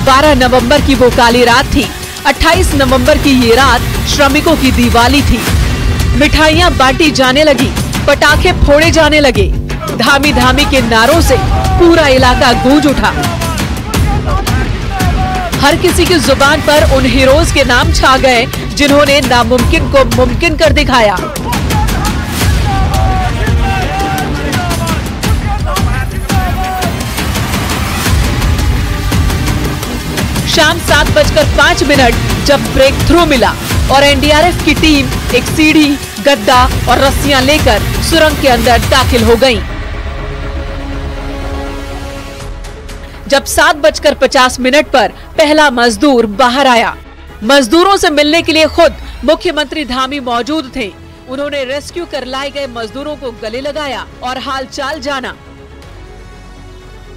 12 नवंबर की वो काली रात थी। 28 नवंबर की ये रात श्रमिकों की दिवाली थी। मिठाइयां बांटी जाने लगी, पटाखे फोड़े जाने लगे, धामी धामी के नारों से पूरा इलाका गूंज उठा। हर किसी की जुबान पर उन हीरोज के नाम छा गए जिन्होंने नामुमकिन को मुमकिन कर दिखाया। शाम 7:05 जब ब्रेक थ्रू मिला और एनडीआरएफ की टीम एक सीढ़ी, गद्दा और रस्सियां लेकर सुरंग के अंदर दाखिल हो गई। जब 7:50 पर पहला मजदूर बाहर आया, मजदूरों से मिलने के लिए खुद मुख्यमंत्री धामी मौजूद थे। उन्होंने रेस्क्यू कर लाए गए मजदूरों को गले लगाया और हालचाल जाना।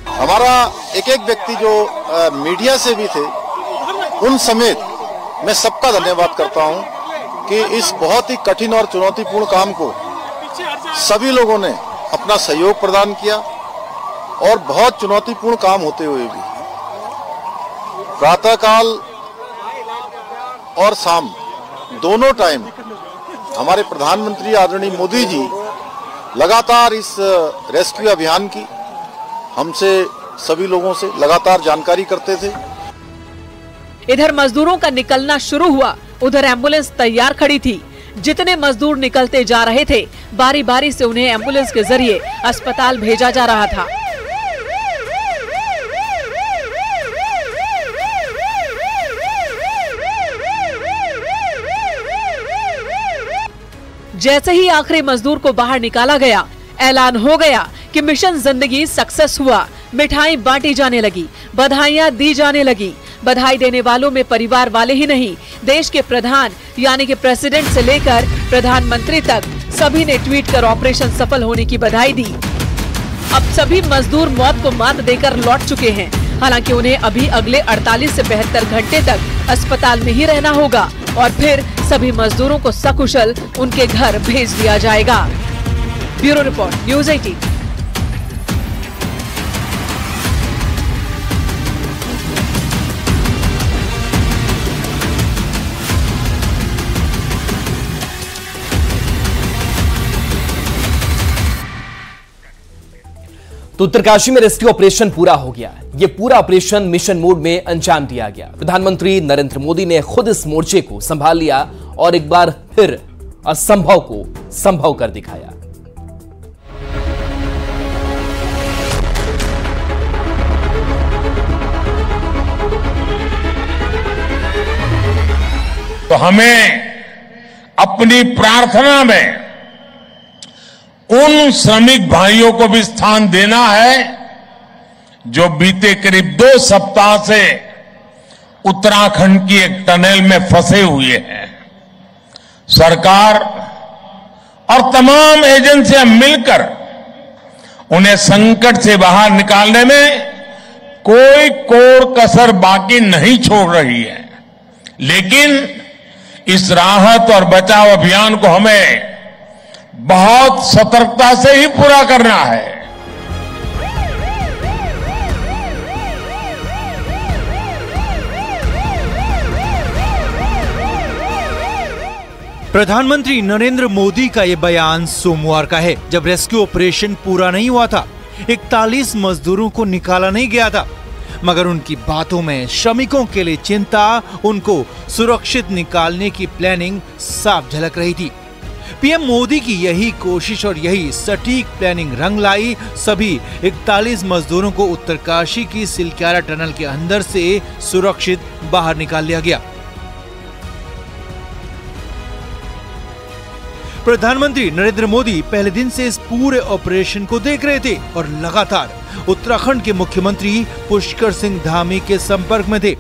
हमारा एक एक व्यक्ति जो मीडिया से भी थे, उन समेत मैं सबका धन्यवाद करता हूं कि इस बहुत ही कठिन और चुनौतीपूर्ण काम को सभी लोगों ने अपना सहयोग प्रदान किया और बहुत चुनौतीपूर्ण काम होते हुए भी प्रातःकाल और शाम दोनों टाइम हमारे प्रधानमंत्री आदरणीय मोदी जी लगातार इस रेस्क्यू अभियान की हमसे सभी लोगों से लगातार जानकारी करते थे। इधर मजदूरों का निकलना शुरू हुआ, उधर एम्बुलेंस तैयार खड़ी थी। जितने मजदूर निकलते जा रहे थे, बारी बारी से उन्हें एम्बुलेंस के जरिए अस्पताल भेजा जा रहा था। जैसे ही आखिरी मजदूर को बाहर निकाला गया, ऐलान हो गया कि मिशन जिंदगी सक्सेस हुआ। मिठाई बांटी जाने लगी, बधाइयां दी जाने लगी। बधाई देने वालों में परिवार वाले ही नहीं, देश के प्रधान यानी कि प्रेसिडेंट से लेकर प्रधानमंत्री तक सभी ने ट्वीट कर ऑपरेशन सफल होने की बधाई दी। अब सभी मजदूर मौत को मात देकर लौट चुके हैं। हालांकि उन्हें अभी अगले 48 से 72 घंटे तक अस्पताल में ही रहना होगा और फिर सभी मजदूरों को सकुशल उनके घर भेज दिया जाएगा। Bureau report, news 18। तो उत्तरकाशी में रेस्क्यू ऑपरेशन पूरा हो गया। ये पूरा ऑपरेशन मिशन मोड में अंजाम दिया गया। प्रधानमंत्री नरेंद्र मोदी ने खुद इस मोर्चे को संभाल लिया और एक बार फिर असंभव को संभव कर दिखाया। तो हमें अपनी प्रार्थना में उन श्रमिक भाइयों को भी स्थान देना है जो बीते करीब 2 सप्ताह से उत्तराखंड की एक टनल में फंसे हुए हैं। सरकार और तमाम एजेंसियां मिलकर उन्हें संकट से बाहर निकालने में कोई कोर कसर बाकी नहीं छोड़ रही है। लेकिन इस राहत और बचाव अभियान को हमें बहुत सतर्कता से ही पूरा करना है। प्रधानमंत्री नरेंद्र मोदी का ये बयान सोमवार का है, जब रेस्क्यू ऑपरेशन पूरा नहीं हुआ था। 41 मजदूरों को निकाला नहीं गया था, मगर उनकी बातों में श्रमिकों के लिए चिंता, उनको सुरक्षित निकालने की प्लानिंग साफ झलक रही थी। पीएम मोदी की यही कोशिश और यही सटीक प्लानिंग रंग लाई। सभी 41 मजदूरों को उत्तरकाशी की सिलक्यारा टनल के अंदर से सुरक्षित बाहर निकाल लिया गया। प्रधानमंत्री नरेंद्र मोदी पहले दिन से इस पूरे ऑपरेशन को देख रहे थे और लगातार उत्तराखंड के मुख्यमंत्री पुष्कर सिंह धामी के संपर्क में थे।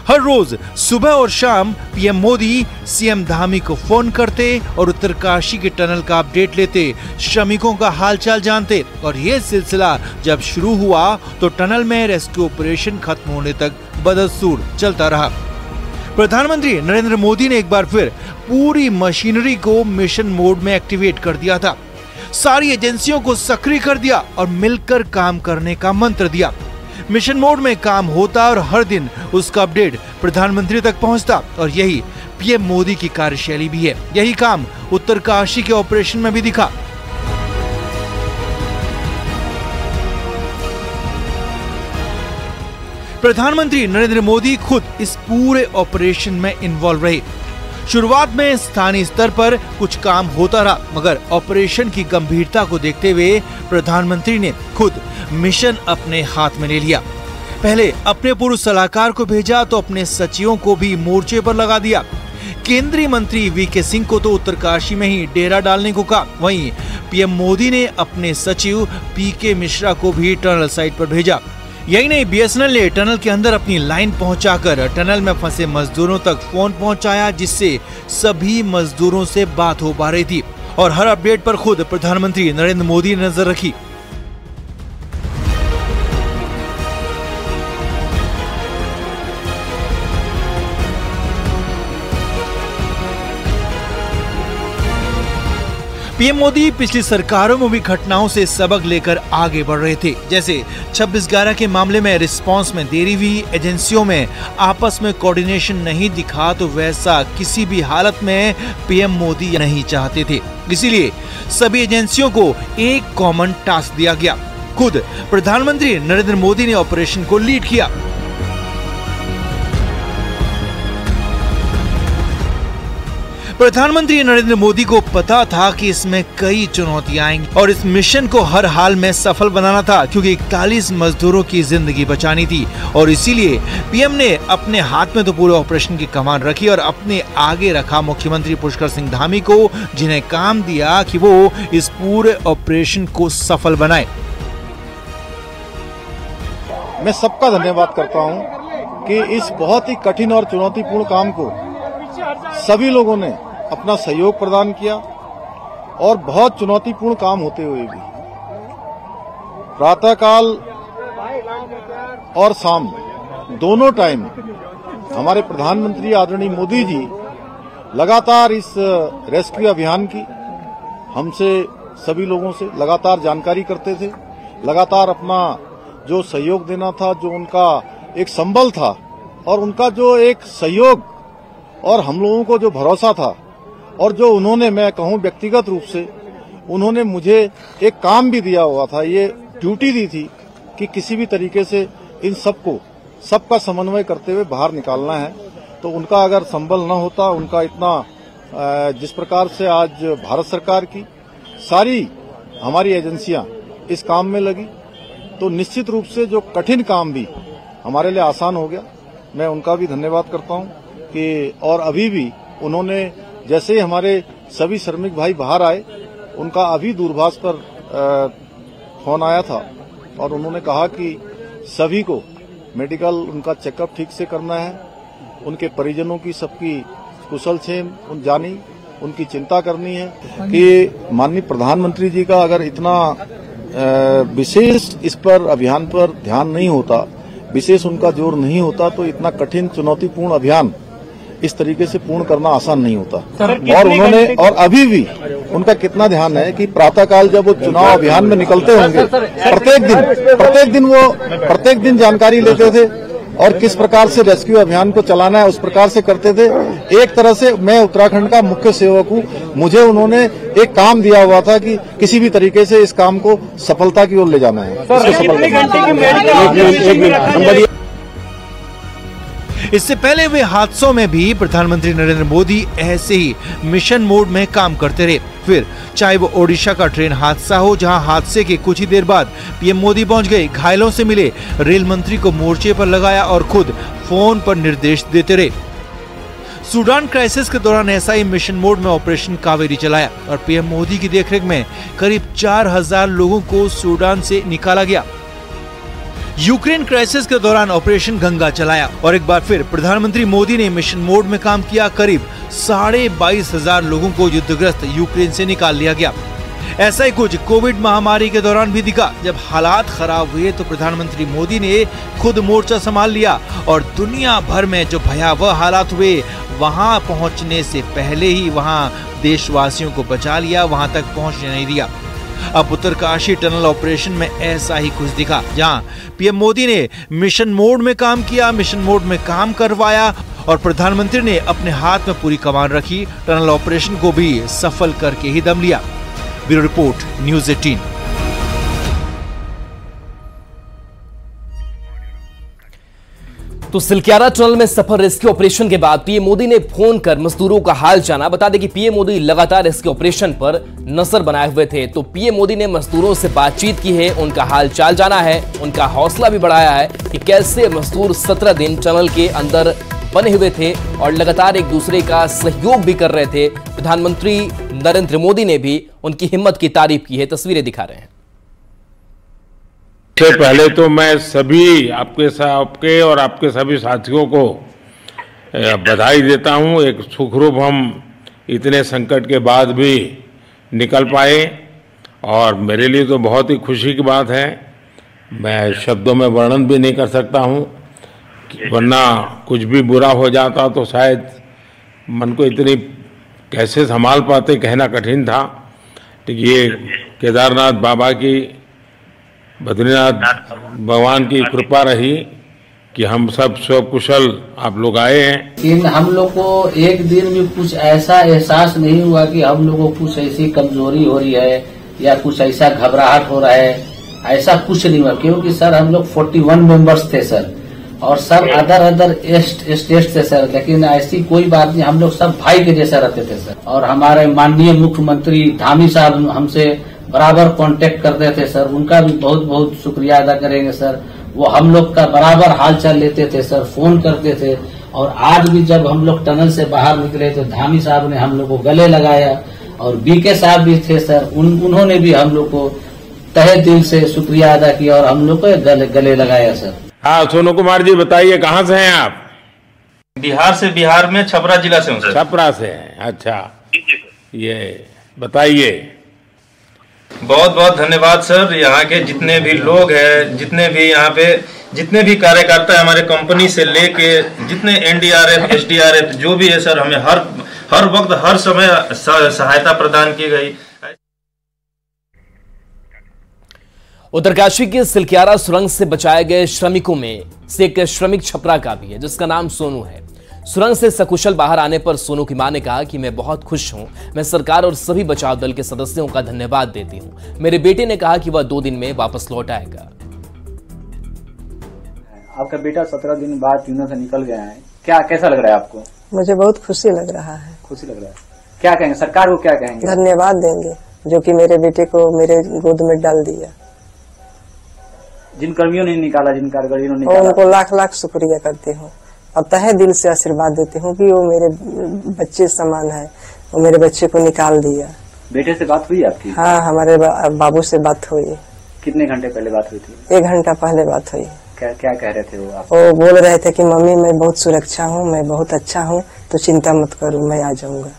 हर रोज सुबह और शाम पीएम मोदी सीएम धामी को फोन करते और उत्तरकाशी के टनल का अपडेट लेते, श्रमिकों का हालचाल जानते। और यह सिलसिला जब शुरू हुआ तो टनल में रेस्क्यू ऑपरेशन खत्म होने तक बदस्तूर चलता रहा। प्रधानमंत्री नरेंद्र मोदी ने एक बार फिर पूरी मशीनरी को मिशन मोड में एक्टिवेट कर दिया था। सारी एजेंसियों को सक्रिय कर दिया और मिलकर काम करने का मंत्र दिया। मिशन मोड में काम होता और हर दिन उसका अपडेट प्रधानमंत्री तक पहुंचता। और यही पीएम मोदी की कार्यशैली भी है। यही काम उत्तरकाशी के ऑपरेशन में भी दिखा। प्रधानमंत्री नरेंद्र मोदी खुद इस पूरे ऑपरेशन में इन्वॉल्व रहे। शुरुआत में स्थानीय स्तर पर कुछ काम होता रहा, मगर ऑपरेशन की गंभीरता को देखते हुए प्रधानमंत्री ने खुद मिशन अपने हाथ में ले लिया। पहले अपने पूर्व सलाहकार को भेजा तो अपने सचिवों को भी मोर्चे पर लगा दिया। केंद्रीय मंत्री वीके सिंह को तो उत्तरकाशी में ही डेरा डालने को कहा। वहीं पीएम मोदी ने अपने सचिव पीके मिश्रा को भी टनल साइट पर भेजा। यही नहीं, बीएसएनएल ने टनल के अंदर अपनी लाइन पहुंचाकर टनल में फंसे मजदूरों तक फोन पहुंचाया, जिससे सभी मजदूरों से बात हो पा रही थी। और हर अपडेट पर खुद प्रधानमंत्री नरेंद्र मोदी ने नजर रखी। पीएम मोदी पिछली सरकारों में भी घटनाओं से सबक लेकर आगे बढ़ रहे थे। जैसे 26/11 के मामले में रिस्पांस में देरी हुई, एजेंसियों में आपस में कोऑर्डिनेशन नहीं दिखा, तो वैसा किसी भी हालत में पीएम मोदी नहीं चाहते थे। इसीलिए सभी एजेंसियों को एक कॉमन टास्क दिया गया। खुद प्रधानमंत्री नरेंद्र मोदी ने ऑपरेशन को लीड किया। प्रधानमंत्री नरेंद्र मोदी को पता था कि इसमें कई चुनौतियां आएंगी और इस मिशन को हर हाल में सफल बनाना था, क्योंकि 41 मजदूरों की जिंदगी बचानी थी। और इसीलिए पीएम ने अपने हाथ में तो पूरे ऑपरेशन की कमान रखी और अपने आगे रखा मुख्यमंत्री पुष्कर सिंह धामी को, जिन्हें काम दिया कि वो इस पूरे ऑपरेशन को सफल बनाए। मैं सबका धन्यवाद करता हूं कि इस बहुत ही कठिन और चुनौतीपूर्ण काम को सभी लोगों ने अपना सहयोग प्रदान किया। और बहुत चुनौतीपूर्ण काम होते हुए भी प्रातःकाल और शाम दोनों टाइम हमारे प्रधानमंत्री आदरणीय मोदी जी लगातार इस रेस्क्यू अभियान की हमसे सभी लोगों से लगातार जानकारी करते थे। लगातार अपना जो सहयोग देना था, जो उनका एक संबल था और उनका जो एक सहयोग और हम लोगों को जो भरोसा था, और जो उन्होंने, मैं कहूं व्यक्तिगत रूप से उन्होंने मुझे एक काम भी दिया हुआ था, ये ड्यूटी दी थी कि किसी भी तरीके से इन सबका समन्वय करते हुए बाहर निकालना है। तो उनका अगर संबल न होता, उनका इतना जिस प्रकार से आज भारत सरकार की सारी हमारी एजेंसियां इस काम में लगी, तो निश्चित रूप से जो कठिन काम भी हमारे लिए आसान हो गया। मैं उनका भी धन्यवाद करता हूं कि और अभी भी उन्होंने, जैसे ही हमारे सभी श्रमिक भाई बाहर आए, उनका अभी दूरभाष पर फोन आया था और उन्होंने कहा कि सभी को मेडिकल उनका चेकअप ठीक से करना है, उनके परिजनों की सबकी कुशल क्षेम जानी, उनकी चिंता करनी है। कि माननीय प्रधानमंत्री जी का अगर इतना विशेष इस पर अभियान पर ध्यान नहीं होता, विशेष उनका जोर नहीं होता, तो इतना कठिन चुनौतीपूर्ण अभियान इस तरीके से पूर्ण करना आसान नहीं होता। और उन्होंने, और अभी भी उनका कितना ध्यान है कि प्रातःकाल जब वो चुनाव अभियान में निकलते होंगे, प्रत्येक दिन जानकारी लेते थे और किस प्रकार से रेस्क्यू अभियान को चलाना है उस प्रकार से करते थे। एक तरह से मैं उत्तराखंड का मुख्य सेवक हूँ, मुझे उन्होंने एक काम दिया हुआ था कि किसी भी तरीके से इस काम को सफलता की ओर ले जाना है। इससे पहले हुए हादसों में भी प्रधानमंत्री नरेंद्र मोदी ऐसे ही मिशन मोड में काम करते रहे। फिर चाहे वो ओडिशा का ट्रेन हादसा हो, जहां हादसे के कुछ ही देर बाद पीएम मोदी पहुंच गए, घायलों से मिले, रेल मंत्री को मोर्चे पर लगाया और खुद फोन पर निर्देश देते रहे। सूडान क्राइसिस के दौरान ऐसा ही मिशन मोड में ऑपरेशन कावेरी चलाया और पीएम मोदी की देखरेख में करीब 4000 लोगों को सूडान से निकाला गया। यूक्रेन क्राइसिस के दौरान ऑपरेशन गंगा चलाया और एक बार फिर प्रधानमंत्री मोदी ने मिशन मोड में काम किया। करीब 22,500 लोगों को युद्धग्रस्त यूक्रेन से निकाल लिया गया। ऐसा ही कुछ कोविड महामारी के दौरान भी दिखा। जब हालात खराब हुए तो प्रधानमंत्री मोदी ने खुद मोर्चा संभाल लिया और दुनिया भर में जो भयावह हालात हुए, वहां पहुंचने से पहले ही वहां देशवासियों को बचा लिया, वहां तक पहुंचने नहीं दिया। अब उत्तरकाशी टनल ऑपरेशन में ऐसा ही कुछ दिखा, जहां पीएम मोदी ने मिशन मोड में काम किया, मिशन मोड में काम करवाया और प्रधानमंत्री ने अपने हाथ में पूरी कमान रखी। टनल ऑपरेशन को भी सफल करके ही दम लिया। Bureau report, news 18। तो सिलक्यारा टनल में सफल रेस्क्यू ऑपरेशन के बाद पीएम मोदी ने फोन कर मजदूरों का हाल जाना। बता दें कि पीएम मोदी लगातार रेस्क्यू ऑपरेशन पर नजर बनाए हुए थे, तो पीएम मोदी ने मजदूरों से बातचीत की है, उनका हाल चाल जाना है, उनका हौसला भी बढ़ाया है कि कैसे मजदूर 17 दिन टनल के अंदर बने हुए थे और लगातार एक दूसरे का सहयोग भी कर रहे थे। प्रधानमंत्री नरेंद्र मोदी ने भी उनकी हिम्मत की तारीफ की है, तस्वीरें दिखा रहे हैं। सबसे पहले तो मैं सभी आपके और आपके सभी साथियों को बधाई देता हूं। एक सुखरूप हम इतने संकट के बाद भी निकल पाए और मेरे लिए तो बहुत ही खुशी की बात है। मैं शब्दों में वर्णन भी नहीं कर सकता हूं, वरना कुछ भी बुरा हो जाता तो शायद मन को इतनी कैसे संभाल पाते कहना कठिन था। तो ये केदारनाथ बाबा की, बद्रीनाथ भगवान की कृपा रही कि हम सब कुशल आप लोग आए हैं। लेकिन हम लोग को एक दिन भी कुछ ऐसा एहसास नहीं हुआ कि हम लोगों को कुछ ऐसी कमजोरी हो रही है या कुछ ऐसा घबराहट हो रहा है, ऐसा कुछ नहीं हुआ। क्योंकि सर हम लोग 41 मेंबर्स थे सर, और सब अदर स्टेट से सर, लेकिन ऐसी कोई बात नहीं, हम लोग सब भाई के जैसा रहते थे सर। और हमारे माननीय मुख्यमंत्री धामी साहब हमसे बराबर कांटेक्ट करते थे सर, उनका भी बहुत बहुत शुक्रिया अदा करेंगे सर। वो हम लोग का बराबर हालचाल लेते थे सर, फोन करते थे। और आज भी जब हम लोग टनल से बाहर निकले तो धामी साहब ने हम लोग को गले लगाया, और बीके साहब भी थे सर, उन्होंने भी हम लोग को तहे दिल से शुक्रिया अदा किया और हम लोग को गले लगाया सर। हाँ, सोनू कुमार जी बताइए, कहाँ से हैं आप? बिहार से, बिहार में छपरा जिला से हूँ सर। छपरा से हैं, अच्छा। ये बताइए। बहुत बहुत धन्यवाद सर। यहाँ के जितने भी लोग हैं, जितने भी यहाँ पे जितने भी कार्यकर्ता है हमारे कंपनी से लेके जितने एनडीआरएफ, एसडीआरएफ जो भी है सर, हमें हर वक्त हर समय सहायता प्रदान की गई। उत्तरकाशी के सिलक्यारा सुरंग से बचाए गए श्रमिकों में से एक श्रमिक छपरा का भी है, जिसका नाम सोनू है। सुरंग से सकुशल बाहर आने पर सोनू की मां ने कहा कि मैं बहुत खुश हूं, मैं सरकार और सभी बचाव दल के सदस्यों का धन्यवाद देती हूं। मेरे बेटे ने कहा कि वह 2 दिन में वापस लौट आएगा। आपका बेटा 17 दिन बाद तीनों से निकल गया है, कैसा लग रहा है आपको? मुझे बहुत खुशी लग रहा है। खुशी लग रहा है। क्या कहेंगे सरकार को, क्या कहेंगे? धन्यवाद देंगे जो कि मेरे बेटे को मेरे गोद में डाल दिया। जिन कर्मियों ने निकाला, जिन कारीगरों ने निकाला, उनको लाख लाख शुक्रिया करती हूँ और तहे दिल से आशीर्वाद देती हूँ कि वो मेरे बच्चे समान है, वो मेरे बच्चे को निकाल दिया। बेटे से बात हुई आपकी? हाँ, हमारे बाबू से बात हुई। कितने घंटे पहले बात हुई थी? 1 घंटा पहले बात हुई। क्या कह रहे थे वो आप? वो बोल रहे थे कि मम्मी मैं बहुत सुरक्षा हूँ, मैं बहुत अच्छा हूँ, तो चिंता मत करो, मैं आ जाऊंगा।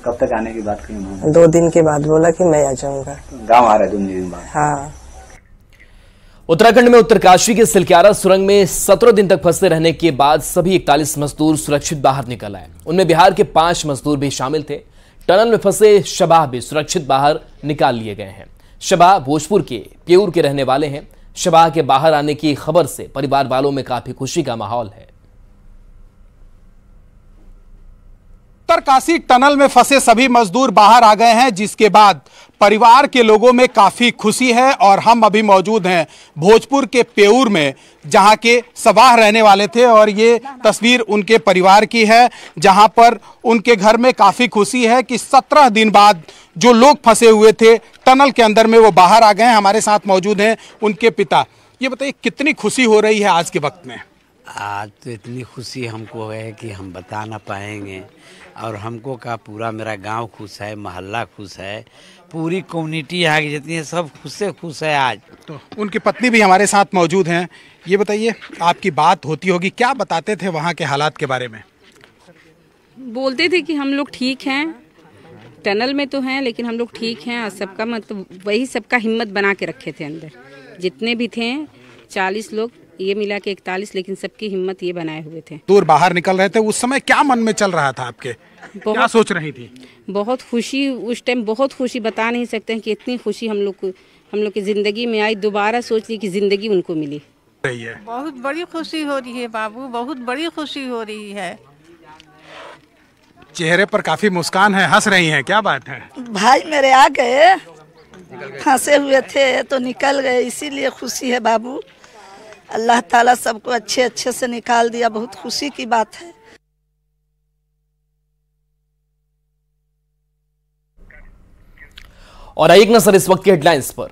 कब तक आने की बात की उन्होंने? 2 दिन के बाद बोला कि मैं आ जाऊंगा। गाँव आ रहे 2 दिन बाद? हाँ। उत्तराखंड में उत्तरकाशी के सिलक्यारा सुरंग में 17 दिन तक फंसे रहने के बाद सभी 41 मजदूर सुरक्षित बाहर निकल आए। उनमें बिहार के 5 मजदूर भी शामिल थे। टनल में फंसे शबाह भी सुरक्षित बाहर निकाल लिए गए हैं। शबाह भोजपुर के प्यूर के रहने वाले हैं। शबाह के बाहर आने की खबर से परिवार वालों में काफी खुशी का माहौल है। उत्तरकाशी टनल में फंसे सभी मजदूर बाहर आ गए हैं, जिसके बाद परिवार के लोगों में काफ़ी खुशी है। और हम अभी मौजूद हैं भोजपुर के प्यूर में, जहां के शबाह रहने वाले थे, और ये तस्वीर उनके परिवार की है, जहां पर उनके घर में काफ़ी खुशी है कि 17 दिन बाद जो लोग फंसे हुए थे टनल के अंदर में वो बाहर आ गए हैं। हमारे साथ मौजूद हैं उनके पिता। ये बताइए कितनी खुशी हो रही है आज के वक्त में? आज तो इतनी खुशी हमको है कि हम बता ना पाएंगे, और हमको का पूरा मेरा गांव खुश है, मोहल्ला खुश है, पूरी कम्युनिटी यहाँ की जितनी है सब खुश है आज। तो उनकी पत्नी भी हमारे साथ मौजूद हैं। ये बताइए, आपकी बात होती होगी, क्या बताते थे वहाँ के हालात के बारे में? बोलते थे कि हम लोग ठीक हैं, टनल में तो हैं लेकिन हम लोग ठीक हैं। और सबका मतलब वही सबका हिम्मत बना के रखे थे अंदर, जितने भी थे 40 लोग ये मिला के 41, लेकिन सबकी हिम्मत ये बनाए हुए थे। दूर बाहर निकल रहे थे, उस समय क्या मन में चल रहा था आपके, क्या सोच रही थी? बहुत खुशी, उस टाइम बहुत खुशी, बता नहीं सकते हैं कि इतनी खुशी हम लोग की जिंदगी में आई। दोबारा सोच ली कि जिंदगी उनको मिली रही है। बहुत बड़ी खुशी हो रही है बाबू, बहुत बड़ी खुशी हो रही है। चेहरे पर काफी मुस्कान है, हंस रही हैं, क्या बात है? भाई मेरे आ गए, फंसे हुए थे तो निकल गए, इसीलिए खुशी है बाबू। अल्लाह ताला सबको अच्छे अच्छे से निकाल दिया, बहुत खुशी की बात है। और एक नजर इस वक्त की हेडलाइंस पर।